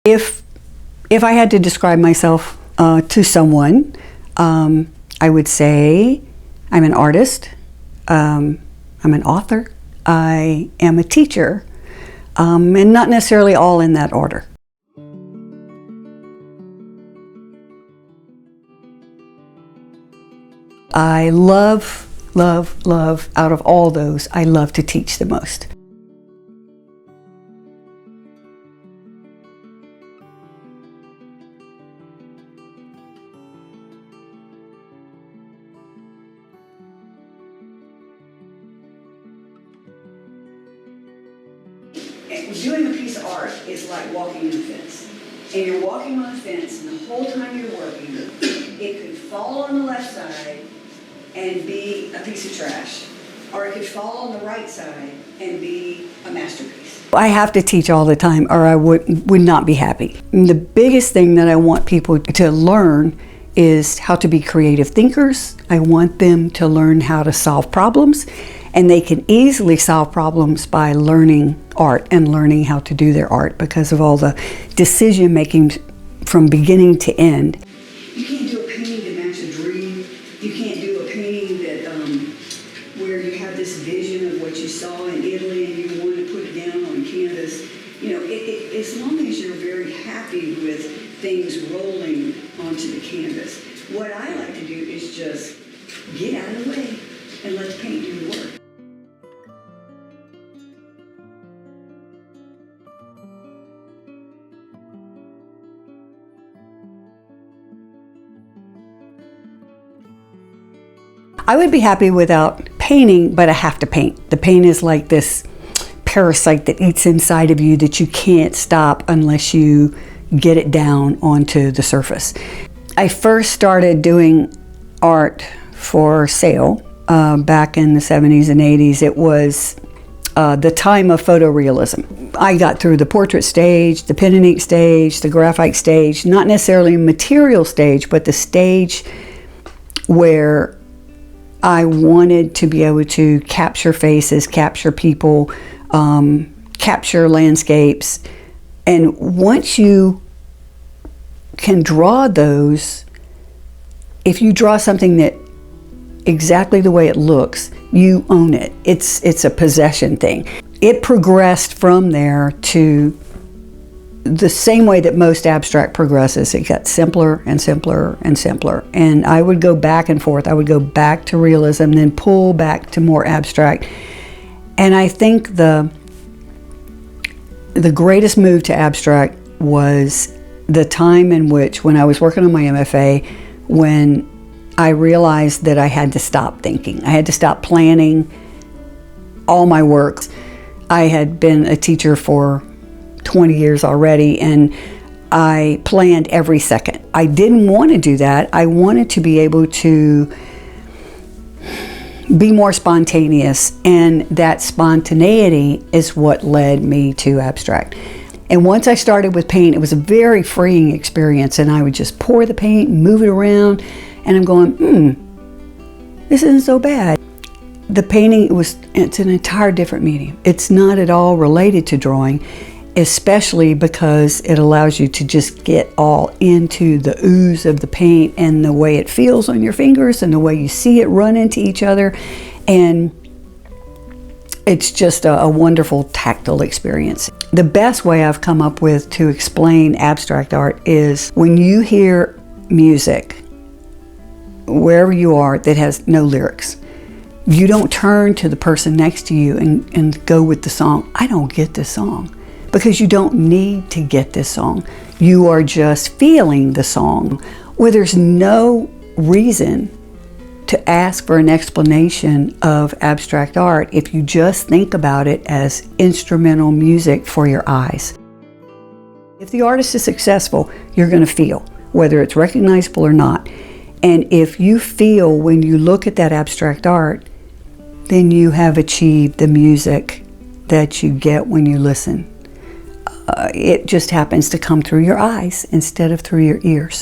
If I had to describe myself to someone, I would say I'm an artist, I'm an author, I am a teacher, and not necessarily all in that order. I love, out of all those, I love to teach the most. Doing a piece of art is like walking on a fence. And you're walking on a fence, and the whole time you're working, it could fall on the left side and be a piece of trash. Or it could fall on the right side and be a masterpiece. I have to teach all the time, or I would not be happy. And the biggest thing that I want people to learn is how to be creative thinkers. I want them to learn how to solve problems. And they can easily solve problems by learning art and learning how to do their art because of all the decision making from beginning to end. You can't do a painting to match a dream. You can't do a painting that where you have this vision of what you saw in Italy and you want to put it down on canvas. You know, as long as you're very happy with things rolling onto the canvas. What I like to do is just get out of the way and let the paint do the work. I would be happy without painting, but I have to paint. The paint is like this parasite that eats inside of you that you can't stop unless you get it down onto the surface. I first started doing art for sale back in the 70s and 80s. It was the time of photorealism. I got through the portrait stage, the pen and ink stage, the graphite stage, not necessarily a material stage, but the stage where I wanted to be able to capture faces, capture people, capture landscapes. And once you can draw those, if you draw something that exactly the way it looks, you own it. It's a possession thing. It progressed from there to the same way that most abstract progresses. It got simpler and simpler and simpler. And I would go back and forth. I would go back to realism, then pull back to more abstract. And I think the greatest move to abstract was the time in which, when I was working on my MFA, when I realized that I had to stop thinking. I had to stop planning all my work. I had been a teacher for 20 years already, and I planned every second. I didn't want to do that. I wanted to be able to be more spontaneous, and that spontaneity is what led me to abstract. And once I started with paint, it was a very freeing experience, and I would just pour the paint and move it around, and I'm going, this isn't so bad. The painting, it's an entire different medium. It's not at all related to drawing, especially because it allows you to just get all into the ooze of the paint and the way it feels on your fingers and the way you see it run into each other. And it's just a wonderful tactile experience. The best way I've come up with to explain abstract art is when you hear music, wherever you are, that has no lyrics, you don't turn to the person next to you and go with the song, I don't get this song. Because you don't need to get this song. You are just feeling the song, where there's no reason to ask for an explanation of abstract art if you just think about it as instrumental music for your eyes. If the artist is successful, you're going to feel, whether it's recognizable or not. And if you feel when you look at that abstract art, then you have achieved the music that you get when you listen. It just happens to come through your eyes instead of through your ears.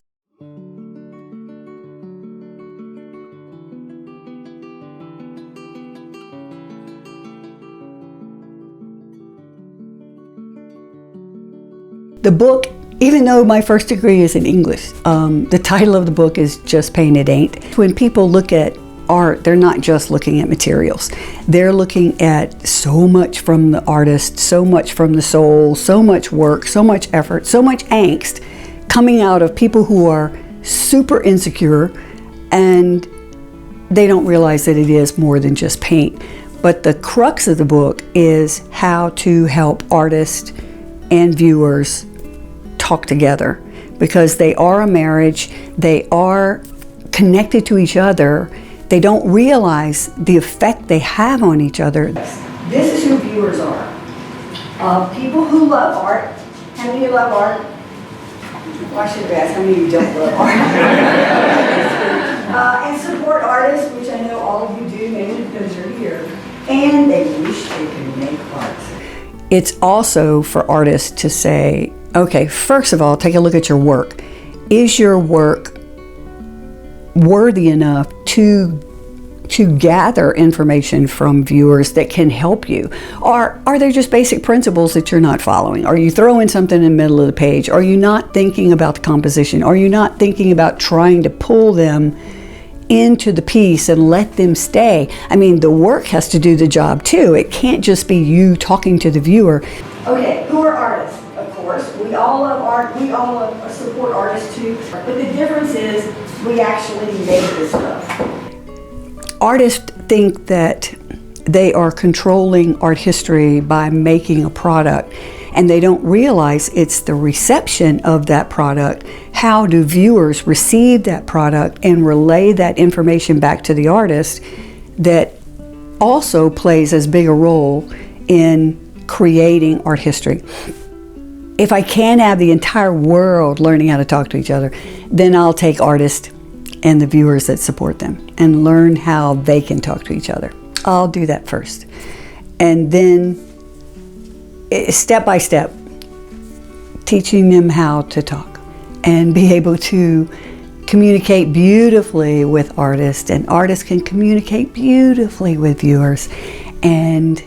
The book Even though my first degree is in English, the title of the book is just Painted Ain't. When people look at art, they're not just looking at materials. They're looking at so much from the artist, so much from the soul, so much work, so much effort, so much angst coming out of people who are super insecure, and they don't realize that it is more than just paint. But the crux of the book is how to help artists and viewers talk together, because they are a marriage, they are connected to each other. They don't realize the effect they have on each other. This is who viewers are. People who love art. How many of you love art? Well, I should have asked how many of you don't love art. And support artists, which I know all of you do, maybe because you're here. And they wish they could make art. It's also for artists to say, okay, first of all, take a look at your work. Is your work worthy enough to gather information from viewers that can help you? Or are there just basic principles that you're not following? Are you throwing something in the middle of the page? Are you not thinking about the composition? Are you not thinking about trying to pull them into the piece and let them stay? I mean, the work has to do the job too. It can't just be you talking to the viewer. Okay, who are artists? Of course, we all love art. We all support artists too. But the difference is we actually make this stuff. Artists think that they are controlling art history by making a product, and they don't realize it's the reception of that product. How do viewers receive that product and relay that information back to the artist that also plays as big a role in creating art history? If I can have the entire world learning how to talk to each other, then I'll take artists and the viewers that support them and learn how they can talk to each other. I'll do that first. And then, step by step, teaching them how to talk and be able to communicate beautifully with artists, and artists can communicate beautifully with viewers and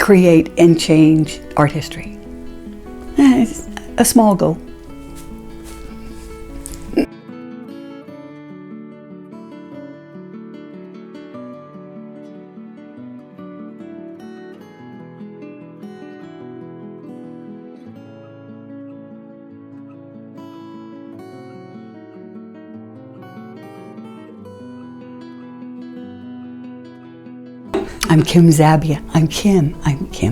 create and change art history. It's a small goal. I'm Kim Zabbia. I'm Kim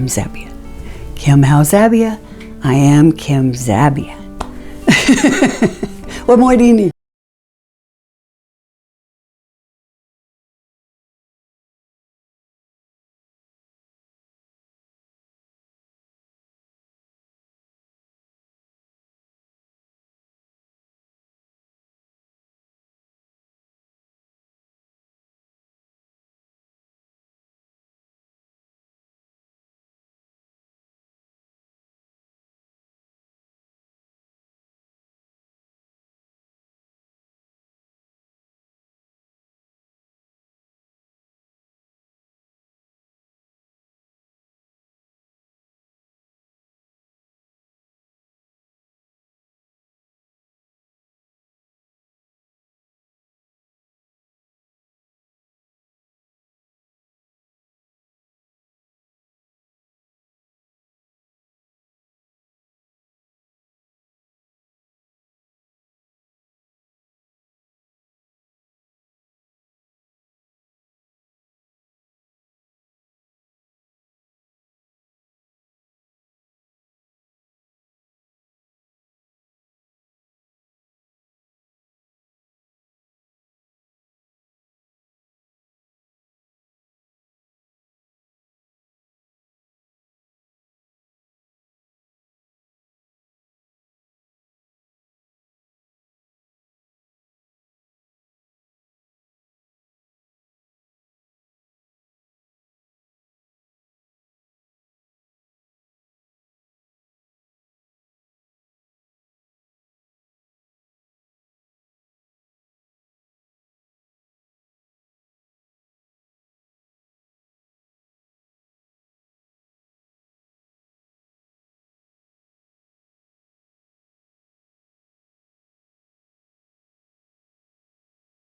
Zabbia. Kim Howes Zabbia. I am Kim Zabbia. What more do you need?